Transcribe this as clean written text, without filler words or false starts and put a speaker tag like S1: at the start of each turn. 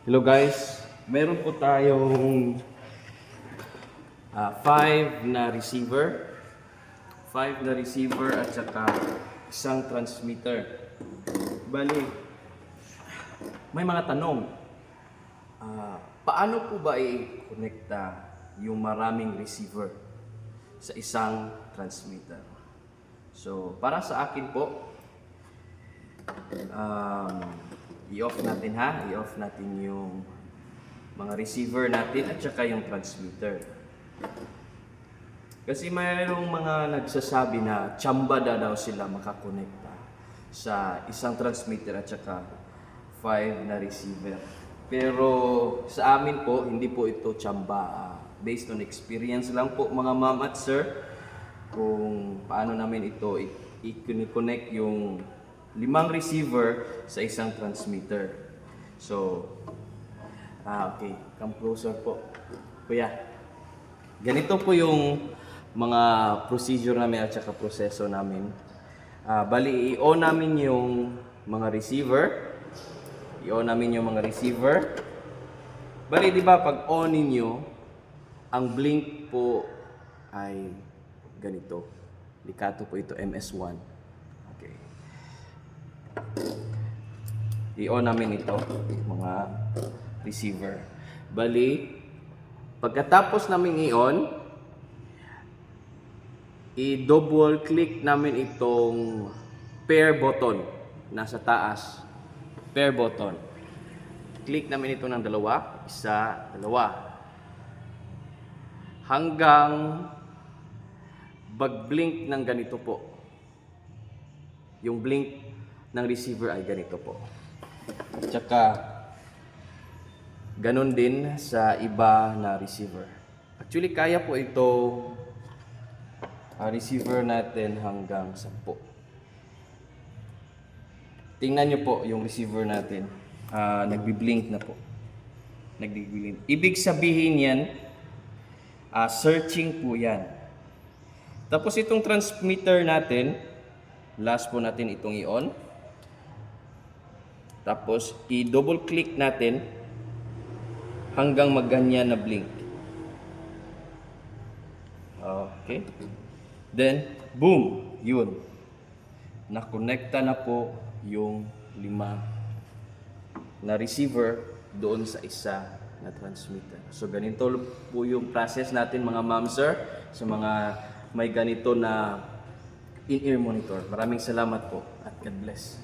S1: Hello guys, meron po tayong 5 na receiver. 5 na receiver at saka isang transmitter. Bali, may mga tanong. Paano po ba i-connecta yung maraming receiver sa isang transmitter? So, para sa akin po, i-off natin i-off natin yung mga receiver natin at saka yung transmitter. Kasi mayroong mga nagsasabi na tsamba daw sila makakonekta sa isang transmitter at saka 5 na receiver. Pero sa amin po, hindi po ito tsamba. Based on experience lang po mga ma'am at sir, kung paano namin ito i-connect yung 5 receiver sa isang transmitter. So, okay, come closer po. Kuya, ganito po yung mga procedure namin at saka proseso namin. Bali, i-on namin yung mga receiver. I-on namin yung mga receiver. Bali, di ba pag on ninyo, ang blink po ay ganito. Likato po ito, MS1. Okay. I-on namin ito, mga receiver. Bali, pagkatapos namin i-on, i-double click namin itong pair button nasa taas. Pair button. Click namin ito ng dalawa, isa, dalawa. Hanggang mag-blink ng ganito po. Yung blink ng receiver ay ganito po. Tsaka ganun din sa iba na receiver. Actually, kaya po ito receiver natin hanggang 10. Tingnan nyo po yung receiver natin. Nagbi-blink na po. Nagbi-blink. Ibig sabihin yan, searching po yan. Tapos itong transmitter natin, last po natin itong i-on. Tapos i-double click natin hanggang magganyan na blink. Okay. Then, boom! Yun. Nakonekta na po yung 5 na receiver doon sa isa na transmitter. So, ganito po yung process natin mga ma'am sir sa mga may ganito na in-ear monitor. Maraming salamat po at God bless.